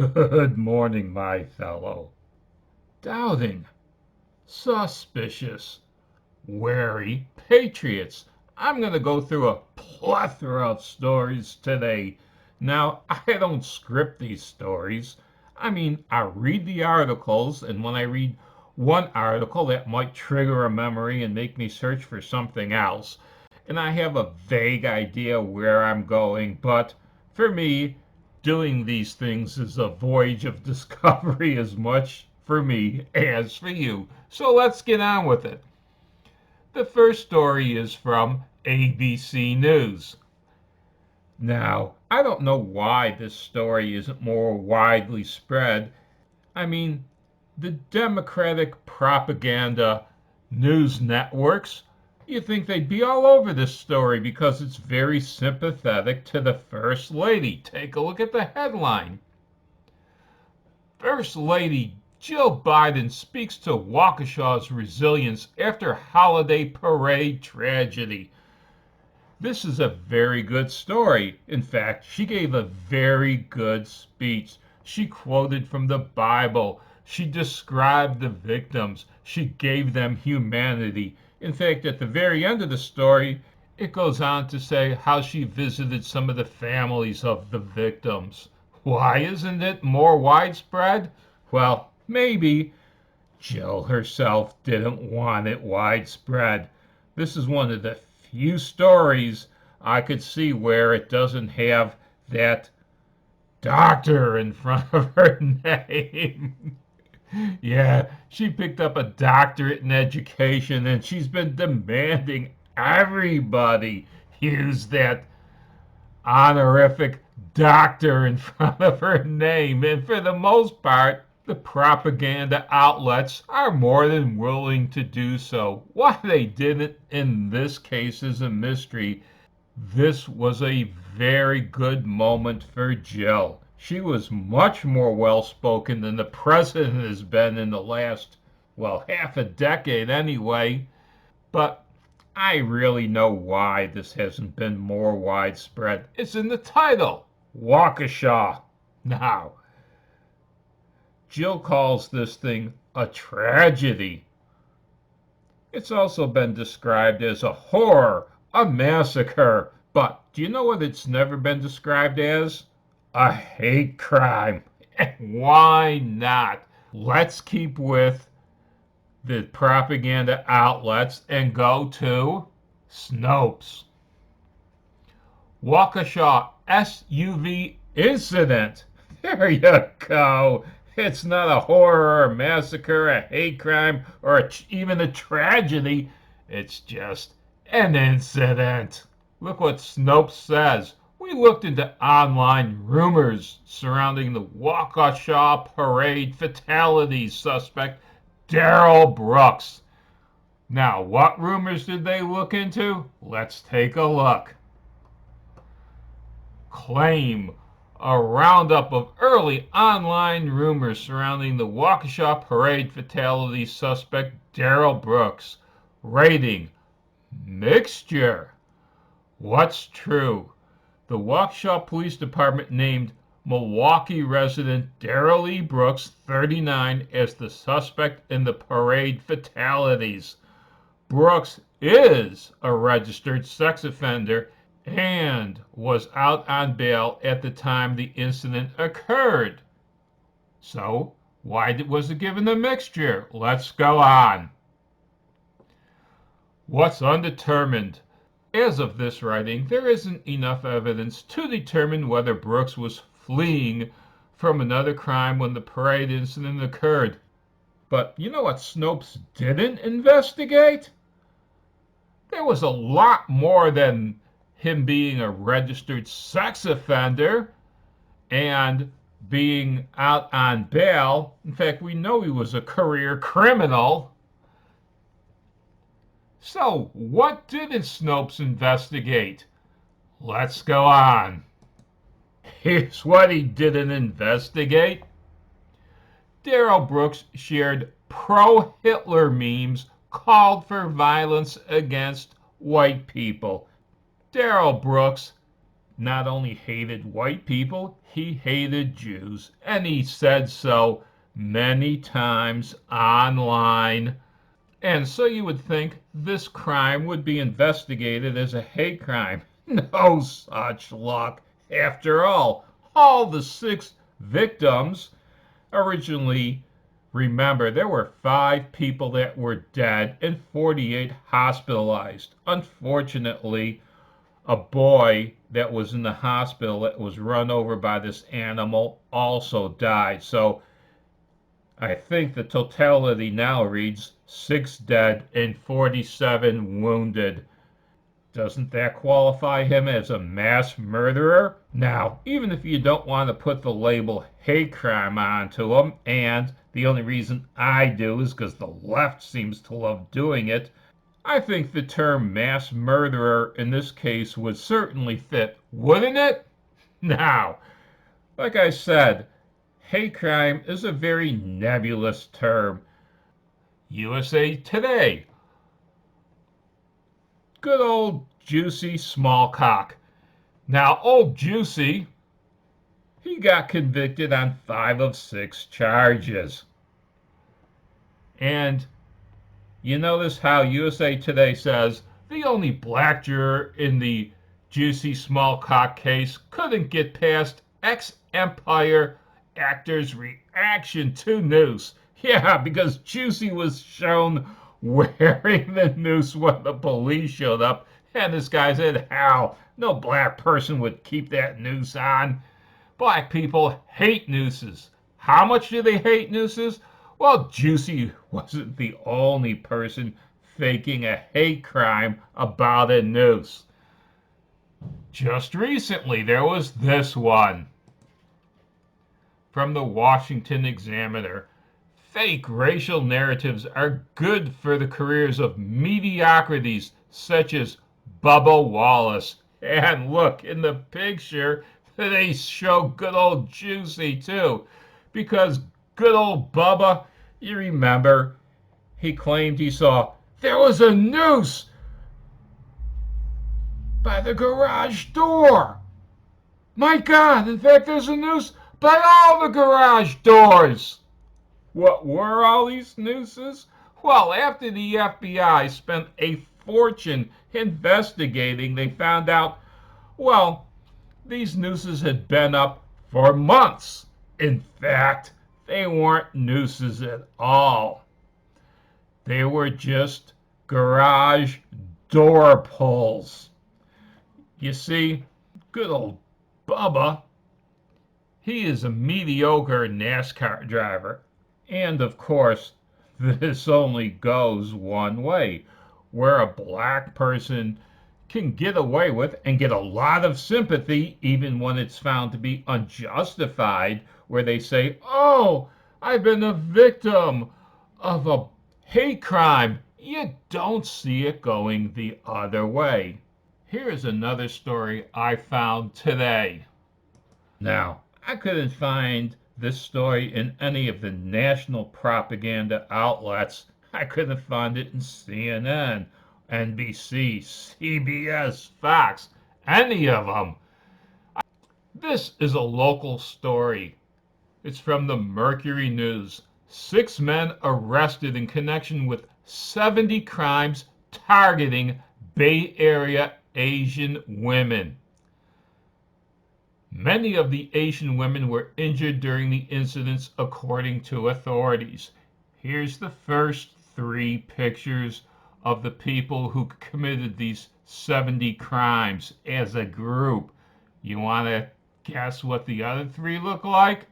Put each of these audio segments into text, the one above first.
Good morning, my fellow. Doubting, suspicious, wary patriots. I'm going to go through a plethora of stories today. Now, I don't script these stories. I read the articles, and when I read one article, that might trigger a memory and make me search for something else. And I have a vague idea where I'm going, but for me, doing these things is a voyage of discovery as much for me as for you. So let's get on with it. The first story is from ABC News. Now, I don't know why this story isn't more widely spread. I mean, the Democratic propaganda news networks, you think they'd be all over this story because it's very sympathetic to the First Lady. Take a look at the headline. First Lady Jill Biden speaks to Waukesha's resilience after holiday parade tragedy. This is a very good story. In fact, she gave a very good speech. She quoted from the Bible. She described the victims. She gave them humanity. In fact, at the very end of the story, it goes on to say how she visited some of the families of the victims. Why isn't it more widespread? Well, maybe Jill herself didn't want it widespread. This is one of the few stories I could see where it doesn't have that doctor in front of her name. Yeah, she picked up a doctorate in education and she's been demanding everybody use that honorific doctor in front of her name. And for the most part, the propaganda outlets are more than willing to do so. Why they didn't in this case is a mystery. This was a very good moment for Jill. She was much more well spoken than the president has been in the last, well, half a decade anyway. But I really know why this hasn't been more widespread. It's in the title, Waukesha. Now, Jill calls this thing a tragedy. It's also been described as a horror, a massacre. But do you know what it's never been described as? A hate crime. Why not? Let's keep with the propaganda outlets and go to Snopes. Waukesha SUV incident. There you go. It's not a horror, a massacre, a hate crime, or even a tragedy. It's just an incident. Look what Snopes says. We looked into online rumors surrounding the Waukesha parade fatalities suspect Darrell Brooks. Now, what rumors did they look into? Let's take a look. Claim a roundup of early online rumors surrounding the Waukesha parade fatality suspect Darrell Brooks. Rating mixture. What's true? The Waukesha Police Department named Milwaukee resident Darrell E. Brooks, 39, as the suspect in the parade fatalities. Brooks is a registered sex offender and was out on bail at the time the incident occurred. So, why was it given a mixture? Let's go on. What's undetermined? As of this writing, there isn't enough evidence to determine whether Brooks was fleeing from another crime when the parade incident occurred. But you know what Snopes didn't investigate? There was a lot more than him being a registered sex offender and being out on bail. In fact, we know he was a career criminal. So, what did Snopes investigate? Let's go on. Here's what he didn't investigate. Darrell Brooks shared pro-Hitler memes called for violence against white people. Darrell Brooks not only hated white people, he hated Jews, and he said so many times online. And so you would think this crime would be investigated as a hate crime. No such luck. After all the 6 victims originally, remember, there were 5 people that were dead and 48 hospitalized. Unfortunately, a boy that was in the hospital that was run over by this animal also died. So I think the totality now reads 6 dead and 47 wounded. Doesn't that qualify him as a mass murderer? Now, even if you don't want to put the label hate crime onto him, and the only reason I do is because the left seems to love doing it, I think the term mass murderer in this case would certainly fit, wouldn't it? Now, like I said, hate crime is a very nebulous term. USA Today. Good old Juicy Smallcock. Now, old Juicy, he got convicted on 5 of 6 charges. And you notice how USA Today says the only black juror in the Juicy Smallcock case couldn't get past ex-Empire actor's reaction to noose. Yeah, because Juicy was shown wearing the noose when the police showed up, and this guy said, "Hell, no black person would keep that noose on." Black people hate nooses. How much do they hate nooses? Well, Juicy wasn't the only person faking a hate crime about a noose. Just recently, there was this one from the Washington Examiner. Fake racial narratives are good for the careers of mediocrities such as Bubba Wallace. And look, in the picture, they show good old Juicy too. Because good old Bubba, you remember, he claimed he saw there was a noose by the garage door. My God, in fact, there's a noose by all the garage doors. What were all these nooses? Well, after the FBI spent a fortune investigating, they found out, well, these nooses had been up for months. In fact, they weren't nooses at all. They were just garage door pulls. You see, good old Bubba, he is a mediocre NASCAR driver. And of course, this only goes one way, where a black person can get away with and get a lot of sympathy even when it's found to be unjustified, where they say, "Oh, I've been a victim of a hate crime." You don't see it going the other way. Here's another story I found today. Now, I couldn't find this story in any of the national propaganda outlets. I couldn't find it in CNN, NBC, CBS, Fox, any of them. This is a local story. It's from the Mercury News. 6 men arrested in connection with 70 crimes targeting Bay Area Asian women. Many of the Asian women were injured during the incidents, according to authorities. Here's the first 3 pictures of the people who committed these 70 crimes as a group. You want to guess what the other 3 look like?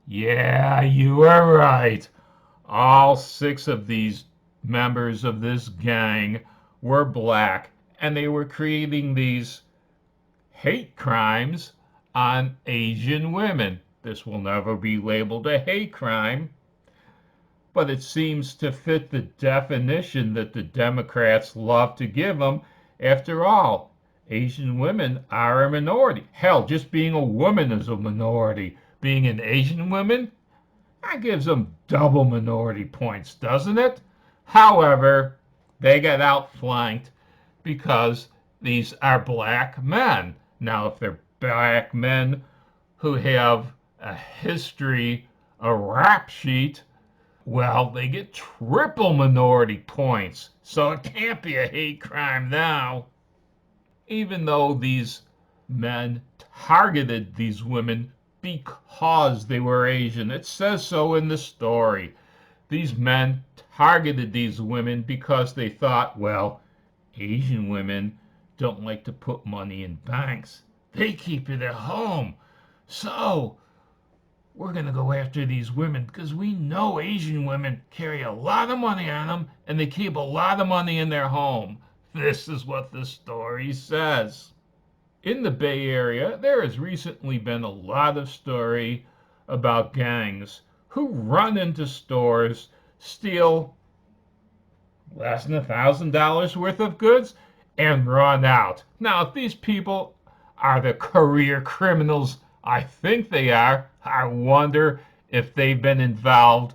Yeah, you are right. All 6 of these members of this gang were black, and they were creating these hate crimes on Asian women. This will never be labeled a hate crime, but it seems to fit the definition that the Democrats love to give them. After all, Asian women are a minority. Hell, just being a woman is a minority. Being an Asian woman, that gives them double minority points, doesn't it? However, they got outflanked because these are black men. Now, if they're black men who have a history, a rap sheet, well, they get triple minority points. So it can't be a hate crime now. Even though these men targeted these women because they were Asian. It says so in the story. These men targeted these women because they thought, well, Asian women don't like to put money in banks. They keep it at home. So we're going to go after these women because we know Asian women carry a lot of money on them and they keep a lot of money in their home. This is what the story says. In the Bay Area, there has recently been a lot of story about gangs who run into stores, steal less than $1,000 worth of goods, and run out. Now, if these people are the career criminals I think they are, I wonder if they've been involved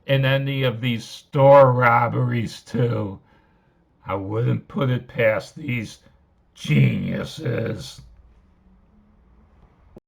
in any of these store robberies too. I wouldn't put it past these geniuses.